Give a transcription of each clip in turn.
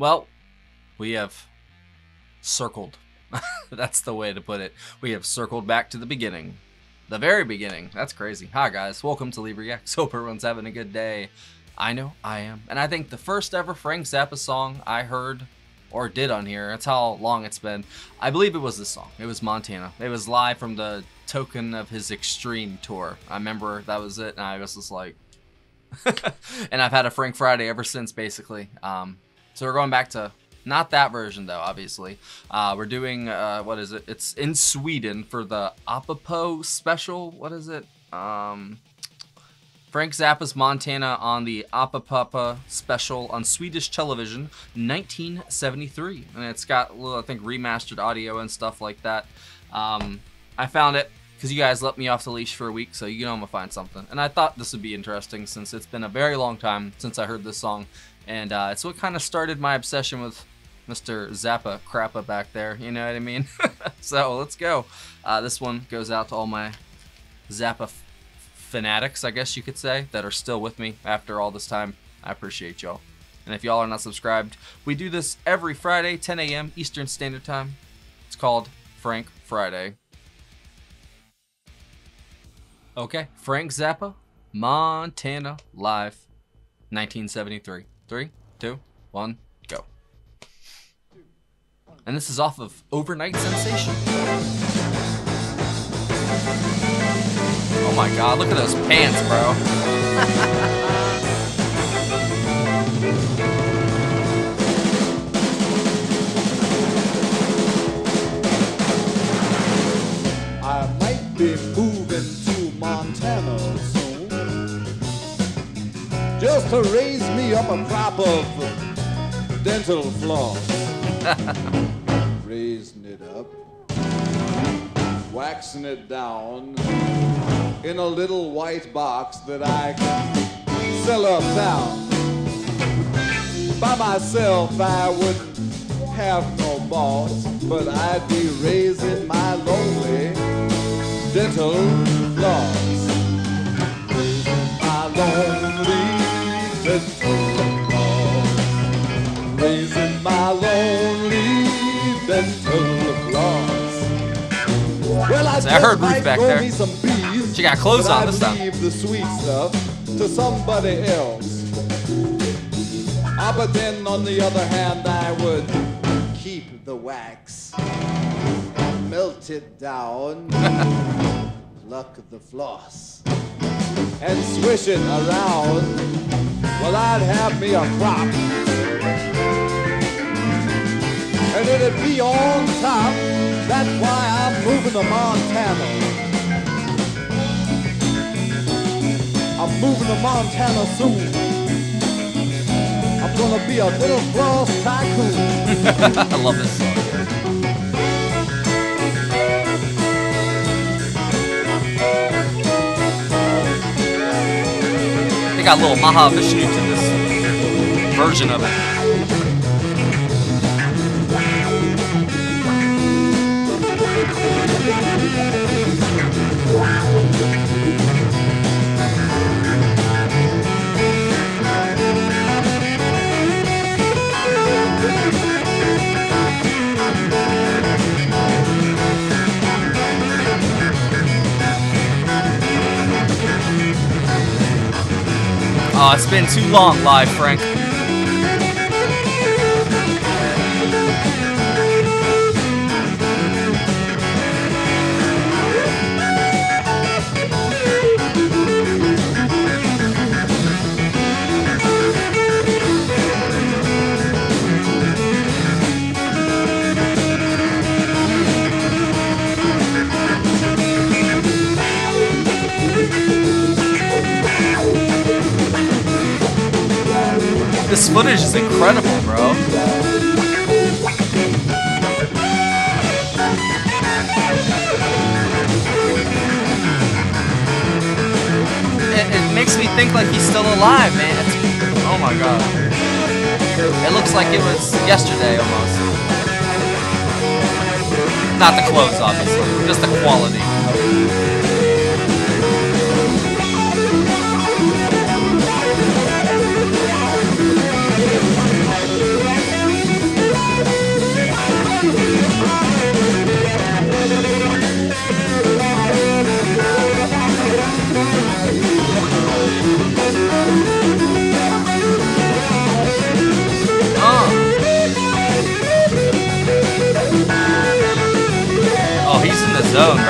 Well, we have circled. That's the way to put it. We have circled back to the beginning. The very beginning. That's crazy. Hi, guys. Welcome to Leave Reacts. Hope everyone's having a good day. I know I am. And I think the first ever Frank Zappa song I heard or did on here, that's how long it's been. I believe it was this song. It was Montana. It was live from the Token of His Extreme tour. I remember that was it, and I was just like... and I've had a Frank Friday ever since, basically. So we're going back to, not that version though, obviously. We're doing, what is it? It's in Sweden for the Apapo special. What is it? Frank Zappa's Montana on the Apapapa special on Swedish television, 1973. And it's got a little, I think, remastered audio and stuff like that. I found it because you guys let me off the leash for a week, so you know I'm gonna find something. And I thought this would be interesting since it's been a very long time since I heard this song. And it's what kind of started my obsession with Mr. Zappa Crappa back there, you know what I mean? So let's go. This one goes out to all my Zappa fanatics, I guess you could say, that are still with me after all this time. I appreciate y'all. And if y'all are not subscribed, we do this every Friday, 10 a.m. Eastern Standard Time. It's called Frank Friday. Okay, Frank Zappa, Montana, live, 1973. 3, 2, 1, go. And this is off of Overnight Sensation. Oh my god, look at those pants, bro. I might be moving to Montana soon, just to raise me up a crop of dental floss. Raising it up, waxing it down in a little white box that I can sell uptown. By myself I wouldn't have no boss, but I'd be raising my lonely dental floss. Raising my lonely dental floss. Raising my lonely dental floss. Well, I heard Ruth back there. Me some bees, she got clothes on this time. I'd leave the sweet stuff to somebody else. But then on the other hand, I would keep the wax, melt it down, pluck the floss, and swish it around. Well, I'd have me a crop, and it'd be on top. That's why I'm moving to Montana. I'm moving to Montana soon. I'm gonna be a little floss tycoon. I love this song. They got a little Mahavishnu to this version of it. Oh, it's been too long live, Frank. This footage is incredible, bro. It makes me think like he's still alive, man. Oh my god. It looks like it was yesterday almost. Not the clothes, obviously, just the quality. zone, bro.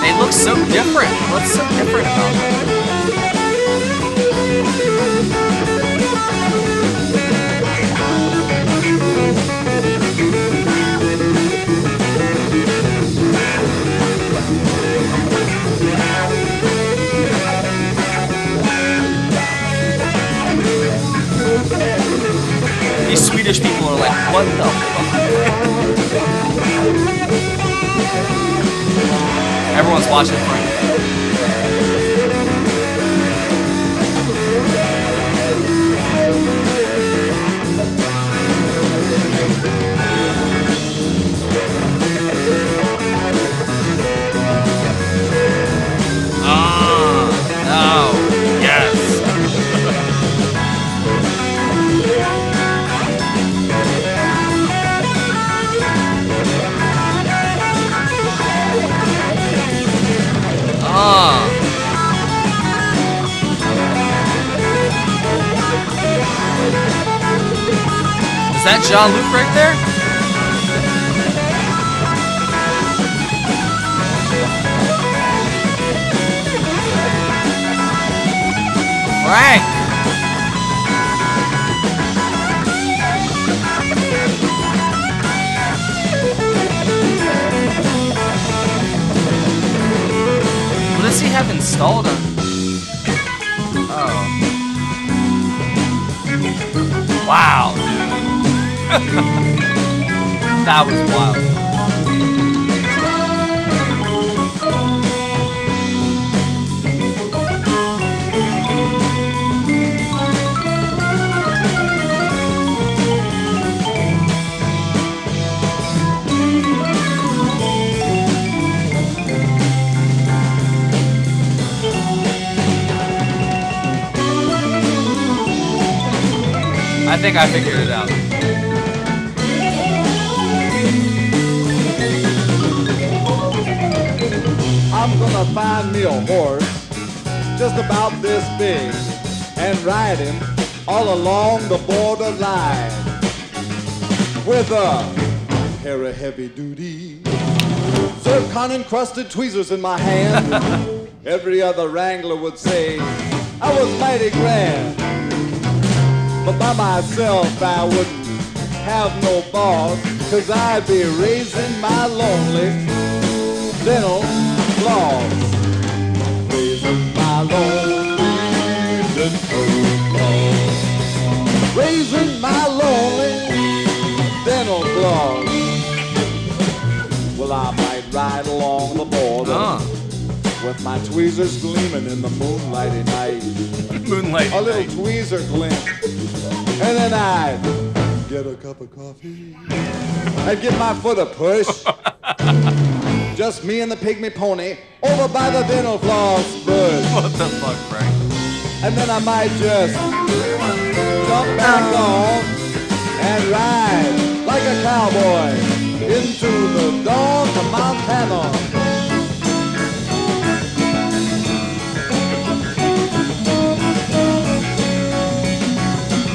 They look so different. What's so different about them? These Swedish people are like, what the fuck? Everyone's watching Frank. Oh, yes. Is that Jean-Luc right there? Frank! What does he have installed on? Oh. Wow, dude. That was wild. I think I figured it out. I'm gonna find me a horse just about this big and ride him all along the borderline with a pair of heavy-duty zircon-encrusted tweezers in my hand. Every other wrangler would say I was mighty grand, but by myself I wouldn't have no boss, 'cause I'd be raising my lonely dental floss. Raising my lonely dental floss. Raising my lonely dental floss. Well, I might ride along the border with my tweezers gleaming in the moonlighty night. Moonlight. A little tweezer glint. And then I'd get a cup of coffee. I'd give my foot a push. Just me and the pygmy pony over by the dental floss bush. What the fuck, Frank? And then I might just jump back on and ride like a cowboy into the dawn of Montana.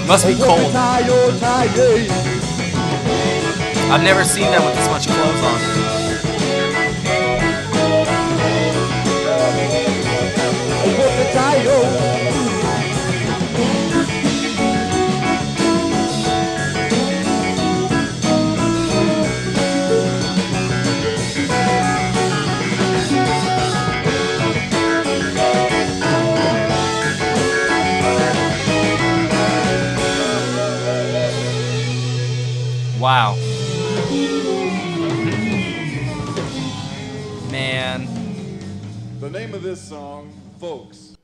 Must be cold. I've never seen them with this much clothes on. Wow. Man. The name of this song, folks.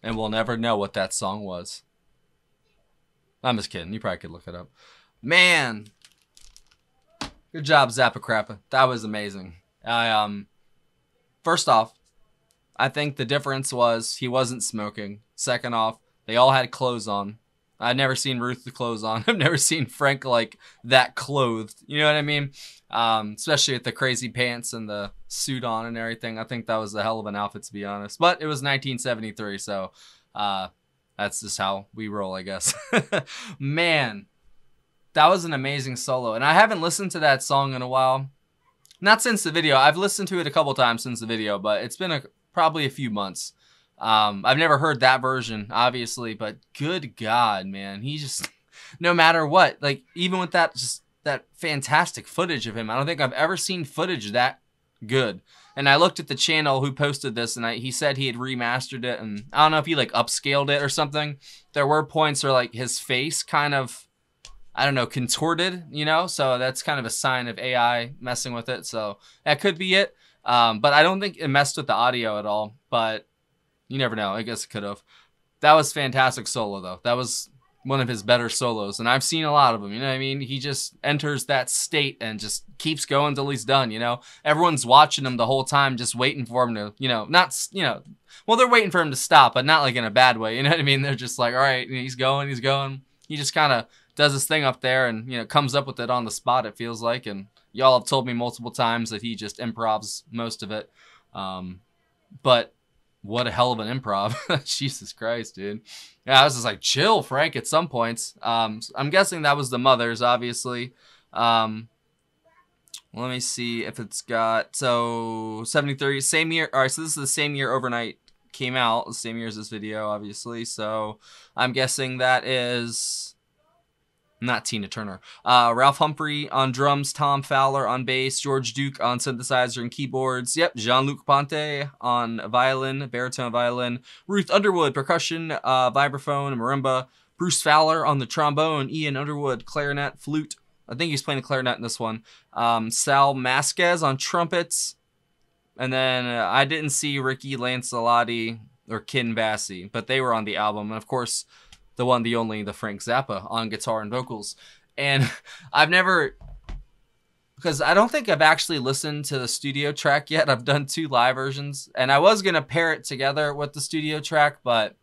And we'll never know what that song was. I'm just kidding. You probably could look it up. Man. Good job, Zappa Crappa. That was amazing. First off, I think the difference was he wasn't smoking. Second off, they all had clothes on. I've never seen Ruth with clothes on. I've never seen Frank like that clothed. You know what I mean? Especially with the crazy pants and the suit on and everything. I think that was a hell of an outfit, to be honest. But it was 1973, so that's just how we roll, I guess. Man, that was an amazing solo. And I haven't listened to that song in a while. Not since the video. I've listened to it a couple times since the video, but it's been probably a few months. I've never heard that version, obviously, but good God, man. He just, no matter what, like, even with that, just that fantastic footage of him, I don't think I've ever seen footage that good. And I looked at the channel who posted this, and he said he had remastered it, and I don't know if he, like, upscaled it or something. There were points where, like, his face kind of, I don't know, contorted, you know? So that's kind of a sign of AI messing with it, so that could be it. But I don't think it messed with the audio at all, but you never know. I guess it could have. That was fantastic solo, though. That was one of his better solos, and I've seen a lot of them. You know what I mean? He just enters that state and just keeps going till he's done, you know? Everyone's watching him the whole time, just waiting for him to, you know, not, you know, well, they're waiting for him to stop, but not like in a bad way. You know what I mean? They're just like, all right, he's going, he's going. He just kind of does his thing up there and, you know, comes up with it on the spot, it feels like. And y'all have told me multiple times that he just improvs most of it. But what a hell of an improv. Jesus Christ, dude. Yeah, I was just like, chill, Frank, at some points. I'm guessing that was the Mothers, obviously. Let me see if it's got, so 73, same year. All right, so this is the same year Overnight came out, the same year as this video, obviously. So I'm guessing that is not Tina Turner. Ralph Humphrey on drums, Tom Fowler on bass, George Duke on synthesizer and keyboards. Yep, Jean-Luc Ponty on violin, baritone violin. Ruth Underwood, percussion, vibraphone, and marimba. Bruce Fowler on the trombone. Ian Underwood, clarinet, flute. I think he's playing the clarinet in this one. Sal Masquez on trumpets. And then I didn't see Ricky Lancelotti or Ken Bassi, but they were on the album. And of course, the one, the only, the Frank Zappa on guitar and vocals. And I've never, because I don't think I've actually listened to the studio track yet. I've done 2 live versions, and I was going to pair it together with the studio track, but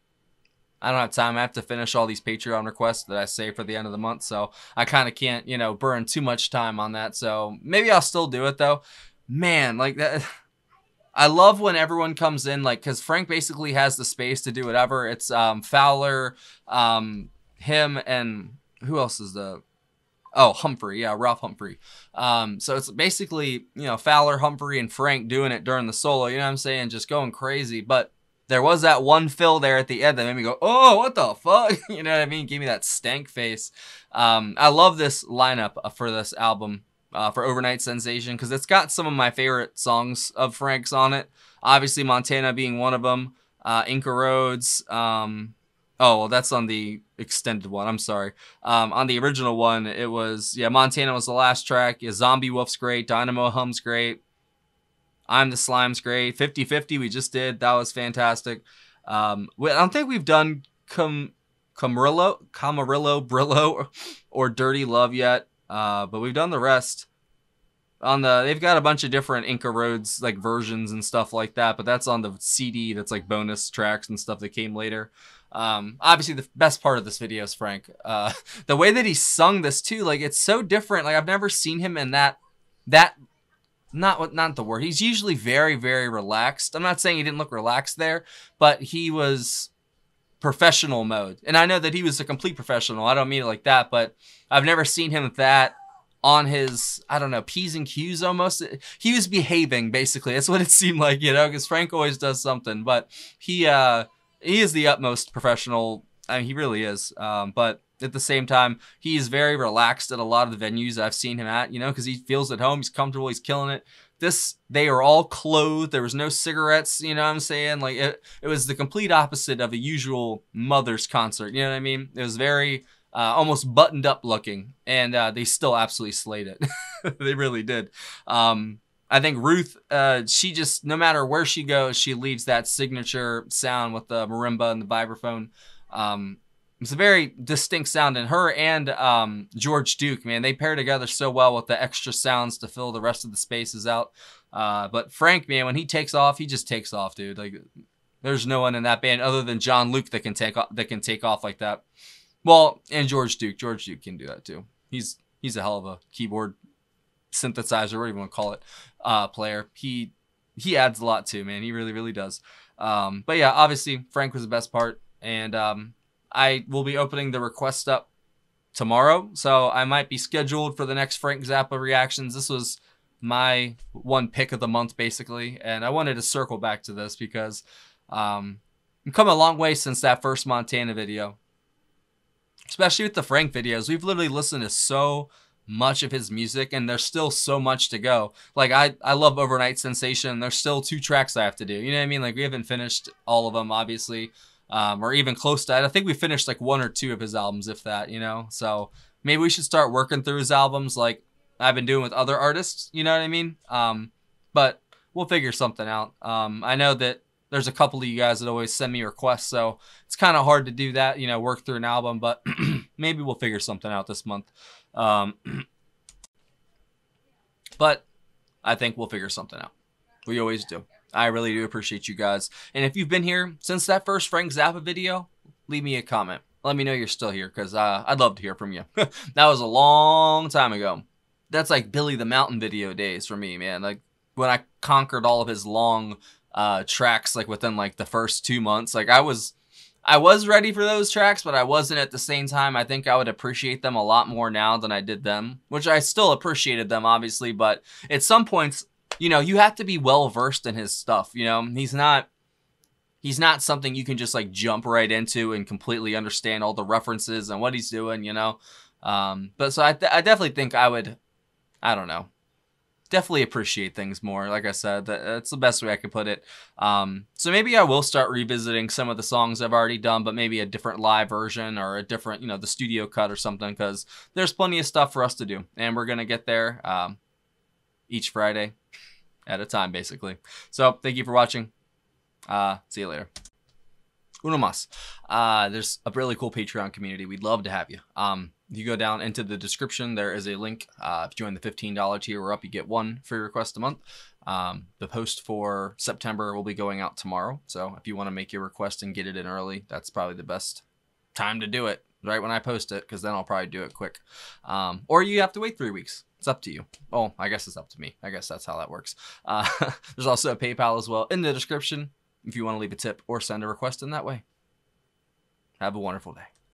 I don't have time. I have to finish all these Patreon requests that I save for the end of the month, so I kind of can't, you know, burn too much time on that. So maybe I'll still do it, though. Man, like that, I love when everyone comes in, like, because Frank basically has the space to do whatever. It's Fowler, him, and who else is the... Oh, Humphrey. Yeah, Ralph Humphrey. So it's basically, you know, Fowler, Humphrey, and Frank doing it during the solo. You know what I'm saying? Just going crazy. But there was that one fill there at the end that made me go, oh, what the fuck? You know what I mean? Gave me that stank face. I love this lineup for this album. For Overnight Sensation, because it's got some of my favorite songs of Frank's on it. Obviously, Montana being one of them. Inca Roads. Oh, well, that's on the extended one. I'm sorry. On the original one, it was, yeah, Montana was the last track. Yeah, Zombie Wolf's great. Dynamo Hum's great. I'm the Slime's great. 50-50 we just did. That was fantastic. I don't think we've done Camarillo, Brillo, or Dirty Love yet. But we've done the rest. They've got a bunch of different Inca Roads like versions and stuff like that, but that's on the CD. That's like bonus tracks and stuff that came later. Obviously the best part of this video is Frank. The way that he sung this too, like it's so different. Like I've never seen him in that not the word. He's usually very, very relaxed. I'm not saying he didn't look relaxed there, but he was professional mode. And I know that he was a complete professional. I don't mean it like that, but I've never seen him with that on his, I don't know, P's and Q's almost. He was behaving, basically. That's what it seemed like, you know, because Frank always does something. But he is the utmost professional. I mean, he really is. But at the same time, he is very relaxed at a lot of the venues I've seen him at, you know, because he feels at home. He's comfortable. He's killing it. They are all clothed. There was no cigarettes, you know what I'm saying? Like, it was the complete opposite of a usual Mother's concert, you know what I mean? It was very almost buttoned up looking, and they still absolutely slayed it. They really did. I think Ruth, she just, no matter where she goes, she leaves that signature sound with the marimba and the vibraphone. It's a very distinct sound, and her and George Duke, man, they pair together so well with the extra sounds to fill the rest of the spaces out. But Frank, man, when he takes off, he just takes off, dude. Like, there's no one in that band other than John Luke that can take off like that. Well, and George Duke. George Duke can do that too. He's a hell of a keyboard synthesizer, whatever you want to call it, player. He adds a lot too, man. He really, really does. But yeah, obviously Frank was the best part, and I will be opening the request up tomorrow, so I might be scheduled for the next Frank Zappa reactions. This was my one pick of the month, basically, and I wanted to circle back to this because I've come a long way since that first Montana video, especially with the Frank videos. We've literally listened to so much of his music, and there's still so much to go. Like, I love Overnight Sensation. There's still 2 tracks I have to do. You know what I mean? Like, we haven't finished all of them, obviously, or even close to it. I think we finished like 1 or 2 of his albums, if that, you know? So maybe we should start working through his albums like I've been doing with other artists, you know what I mean? But we'll figure something out. I know that there's a couple of you guys that always send me requests, so it's kind of hard to do that, you know, work through an album, but maybe we'll figure something out this month. But I think we'll figure something out. We always do. I really do appreciate you guys. And if you've been here since that first Frank Zappa video, leave me a comment. Let me know you're still here, because I'd love to hear from you. That was a long time ago. That's like Billy the Mountain video days for me, man. Like, when I conquered all of his long tracks, like within like the first 2 months. Like, I was ready for those tracks, but I wasn't at the same time. I think I would appreciate them a lot more now than I did them, which I still appreciated them, obviously. But at some points, you know, you have to be well versed in his stuff. You know, he's not something you can just like jump right into and completely understand all the references and what he's doing, you know. But so I definitely think I don't know, definitely appreciate things more. Like I said, that's the best way I could put it. So maybe I will start revisiting some of the songs I've already done, but maybe a different live version or a different, you know, the studio cut or something, because there's plenty of stuff for us to do, and we're going to get there each Friday at a time, basically. So thank you for watching. See you later. Uno mas. There's a really cool Patreon community. We'd love to have you. If you go down into the description, there is a link. If you join the $15 tier or up, you get 1 free request a month. The post for September will be going out tomorrow. So if you want to make your request and get it in early, that's probably the best time to do it, right when I post it, because then I'll probably do it quick. Or you have to wait 3 weeks. It's up to you. Oh, I guess it's up to me. I guess that's how that works. There's also a PayPal as well in the description if you want to leave a tip or send a request in that way. Have a wonderful day.